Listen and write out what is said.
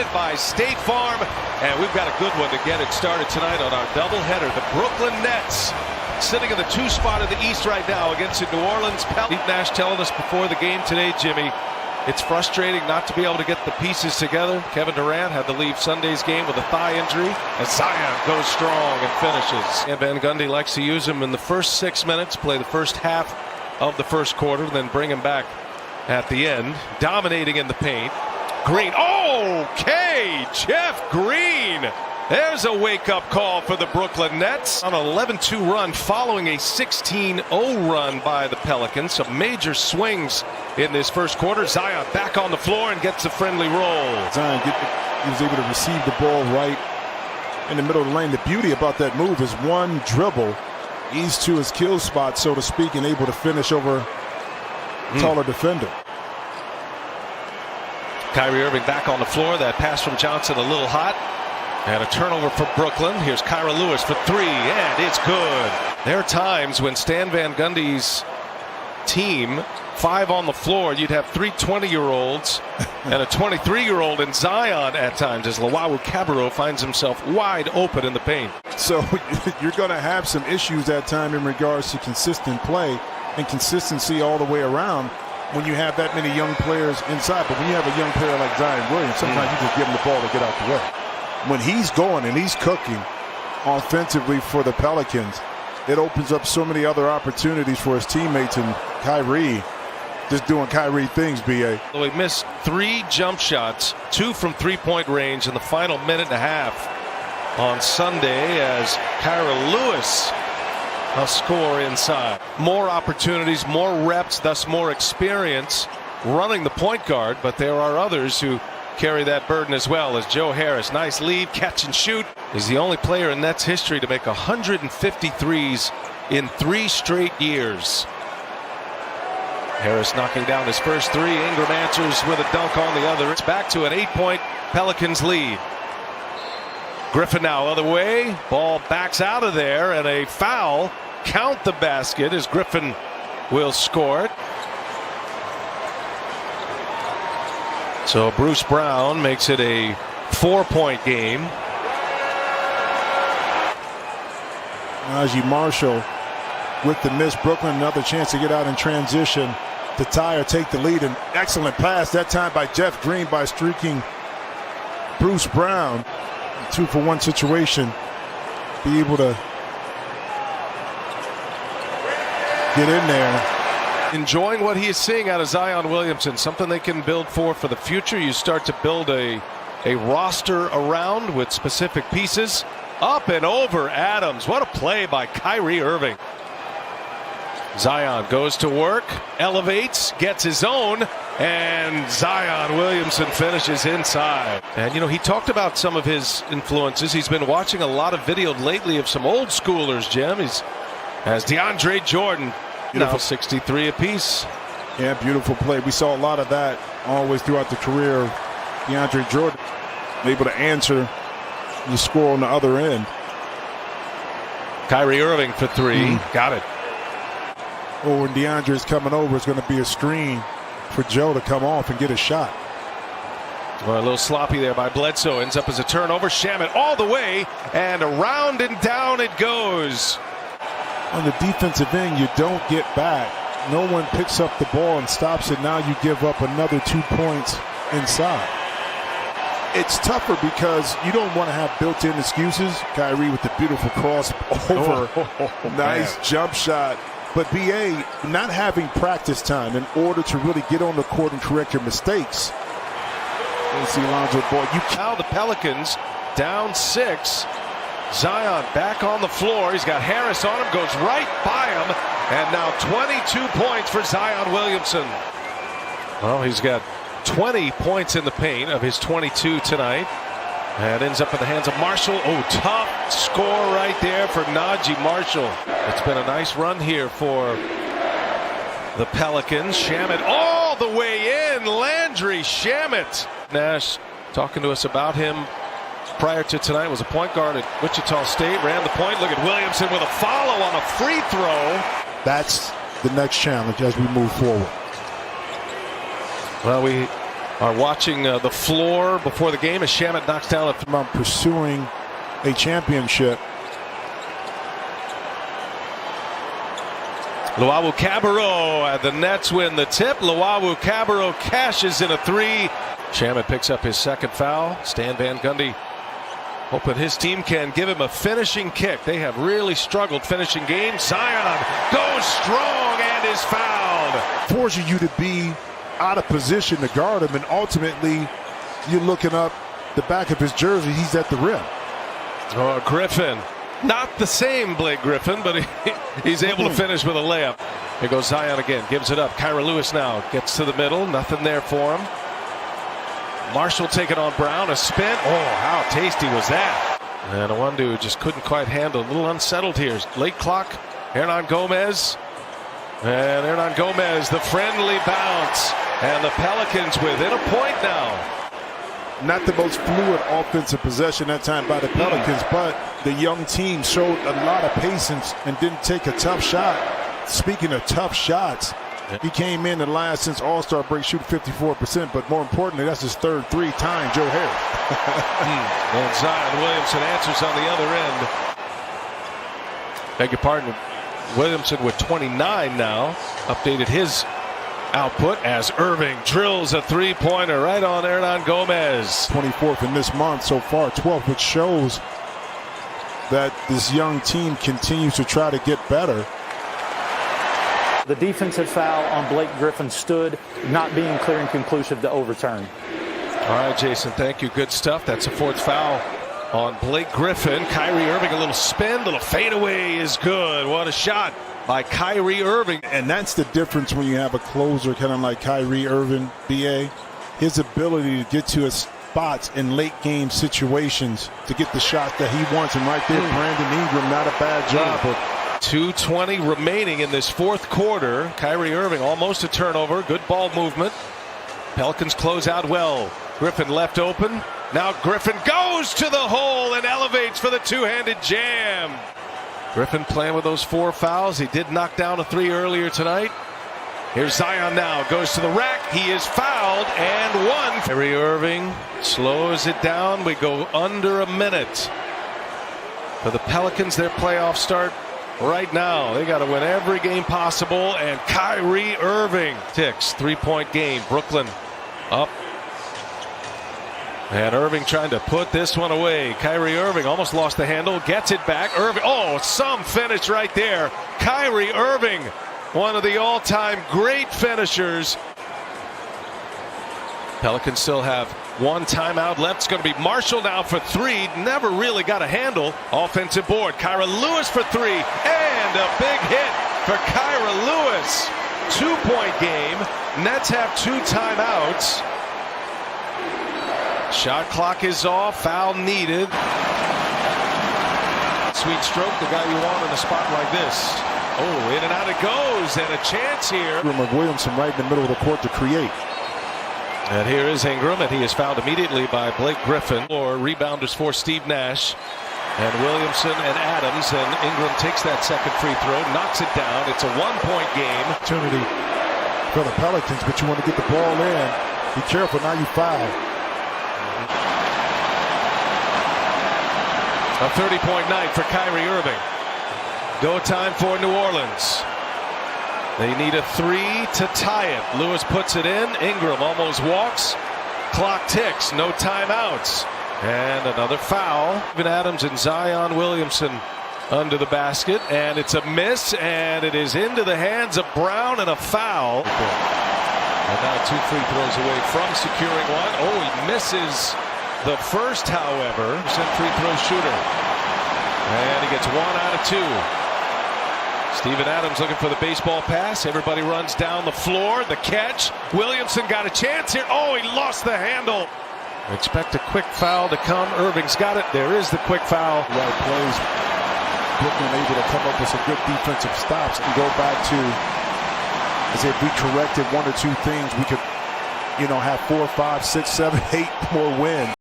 presented by State Farm. And we've got a good one to get it started tonight on our doubleheader. The Brooklyn Nets sitting in the 2 spot of the East right now against the New Orleans Pelicans. Pete Nash telling us before the game today, Jimmy, it's frustrating not to be able to get the pieces together. Kevin Durant had to leave Sunday's game with a thigh injury as Zion goes strong and finishes. And Van Gundy likes to use him in the first 6 minutes, play the first half of the first quarter, then bring him back at the end, dominating in the paint. Green, okay, Jeff Green. There's a wake-up call for the Brooklyn Nets on an 11-2 run following a 16-0 run by the Pelicans. Some major swings in this first quarter. Zion back on the floor and gets a friendly roll. Zion he was able to receive the ball right in the middle of the lane. The beauty about that move is one dribble, ease to his kill spot, so to speak, and able to finish over a taller defender. Kyrie Irving back on the floor. That pass from Johnson a little hot. And a turnover for Brooklyn. Here's Kyra Lewis for 3, and it's good. There are times when Stan Van Gundy's team, 5 on the floor, you'd have 3 20-year-olds and a 23-year-old in Zion at times as Luau Cabarrot finds himself wide open in the paint. So you're going to have some issues at time in regards to consistent play and consistency all the way around when you have that many young players inside. But when you have a young player like Zion Williams, sometimes you just give him the ball to get out the way. When he's going and he's cooking offensively for the Pelicans, it opens up so many other opportunities for his teammates, and Kyrie just doing Kyrie things, B.A. He missed 3 jump shots, 2 from 3-point range in the final minute and a half on Sunday as Kyra Lewis a score inside. More opportunities, more reps, thus more experience running the point guard, but there are others who carry that burden as well. As Joe Harris, nice lead, catch and shoot. He's the only player in Nets history to make 153s in 3 straight years. Harris knocking down his first 3. Ingram answers with a dunk on the other. It's back to an 8-point Pelicans lead. Griffin now other way. Ball backs out of there, and a foul. Count the basket as Griffin will score it. So Bruce Brown makes it a 4-point game. Najee Marshall with the miss. Brooklyn another chance to get out in transition to tie or take the lead. An excellent pass that time by Jeff Green by streaking Bruce Brown. 2-for-1 situation. Be able to get in there. Enjoying what he is seeing out of Zion Williamson, something they can build for the future. You start to build a roster around with specific pieces. Up and over Adams. What a play by Kyrie Irving. Zion goes to work, elevates, gets his own, and Zion Williamson finishes inside. And, you know, he talked about some of his influences. He's been watching a lot of video lately of some old schoolers, Jim. He's has DeAndre Jordan. Now 63 apiece. Yeah, beautiful play. We saw a lot of that always throughout the career of DeAndre Jordan. Able to answer the score on the other end. Kyrie Irving for 3. Got it. Oh, when DeAndre is coming over, it's going to be a screen for Joe to come off and get a shot. Well, a little sloppy there by Bledsoe. Ends up as a turnover. Shamet all the way, and around and down it goes. On the defensive end, you don't get back. No one picks up the ball and stops it. Now you give up another 2 points inside. It's tougher because you don't want to have built-in excuses. Kyrie with the beautiful crossover. Nice jump shot. But B.A., not having practice time in order to really get on the court and correct your mistakes. Let's see Lonzo Ball. Now the Pelicans down 6. Zion back on the floor. He's got Harris on him, goes right by him, and now 22 points for Zion Williamson. Well, he's got 20 points in the paint of his 22 tonight. And ends up in the hands of Marshall. Oh, tough score right there for Najee Marshall. It's been a nice run here for the Pelicans. Shamet all the way in. Landry Shamet. Nash talking to us about him prior to tonight. Was a point guard at Wichita State. Ran the point. Look at Williamson with a follow on a free throw. That's the next challenge as we move forward. Well, we are watching the floor before the game as Shamet knocks down a about pursuing a championship. Luawu-Cabarrot, the Nets win the tip. Luawu-Cabarrot cashes in a three. Shamet picks up his second foul. Stan Van Gundy hoping his team can give him a finishing kick. They have really struggled finishing games. Zion goes strong and is fouled. Forcing you to be out of position to guard him, and ultimately you're looking up the back of his jersey. He's at the rim. Oh, Griffin. Not the same Blake Griffin, but he's able to finish with a layup. Here goes Zion again. Gives it up. Kyra Lewis now gets to the middle. Nothing there for him. Marshall taking on Brown. A spin. Oh, how tasty was that? And Awandu just couldn't quite handle. A little unsettled here. Late clock. Hernan Gomez. And Hernan Gomez, the friendly bounce. And the Pelicans within a point now. Not the most fluid offensive possession that time by the Pelicans, but the young team showed a lot of patience and didn't take a tough shot. Speaking of tough shots, he came in the last since All-Star break shooting 54%, but more importantly, that's his third three-time Joe Harris. And Zion Williamson answers on the other end. Beg your pardon, Williamson with 29 now, updated his output as Irving drills a three-pointer right on Hernan Gomez. 24th in this month so far, 12th, which shows that this young team continues to try to get better. The defensive foul on Blake Griffin stood, not being clear and conclusive to overturn. All right, Jason, thank you. Good stuff. That's a fourth foul on Blake Griffin. Kyrie Irving, a little spin, little fadeaway is good. What a shot by Kyrie Irving. And that's the difference when you have a closer kind of like Kyrie Irving, BA. His ability to get to his spots in late game situations to get the shot that he wants. And right there, Brandon Ingram, not a bad job. 2:20 remaining in this fourth quarter. Kyrie Irving almost a turnover. Good ball movement. Pelicans close out well. Griffin left open. Now Griffin goes to the hole and elevates for the two-handed jam. Griffin playing with those 4 fouls. He did knock down a 3 earlier tonight. Here's Zion now. Goes to the rack. He is fouled and one. Kyrie Irving slows it down. We go under a minute. For the Pelicans, their playoff start right now. They got to win every game possible. And Kyrie Irving ticks. 3-point game. Brooklyn up. And Irving trying to put this one away. Kyrie Irving almost lost the handle. Gets it back. Irving. Oh, some finish right there. Kyrie Irving, one of the all-time great finishers. Pelicans still have 1 timeout left. It's going to be Marshall now for 3. Never really got a handle. Offensive board. Kyra Lewis for 3. And a big hit for Kyra Lewis. 2-point game. Nets have 2 timeouts. Shot clock is off. Foul needed. Sweet stroke, the guy you want in a spot like this. Oh, in and out it goes. And a chance here. Ingram Williamson right in the middle of the court to create. And here is Ingram, and he is fouled immediately by Blake Griffin. Or rebounders for Steve Nash. And Williamson and Adams. And Ingram takes that second free throw, knocks it down. It's a 1-point game. Opportunity for the Pelicans, but you want to get the ball in. Be careful, now you foul. A 30-point night for Kyrie Irving. Go time for New Orleans. They need a 3 to tie it. Lewis puts it in. Ingram almost walks. Clock ticks. No timeouts. And another foul. Even Adams and Zion Williamson under the basket. And it's a miss. And it is into the hands of Brown and a foul. And now 2 free throws away from securing one. Oh, he misses the first, however. Free throw shooter. And he gets 1 out of 2. Steven Adams looking for the baseball pass. Everybody runs down the floor. The catch. Williamson got a chance here. Oh, he lost the handle. Expect a quick foul to come. Irving's got it. There is the quick foul. Right plays. Brooklyn able to come up with some good defensive stops and go back to, as if we corrected 1 or 2 things, we could, have 4, 5, 6, 7, 8 more wins.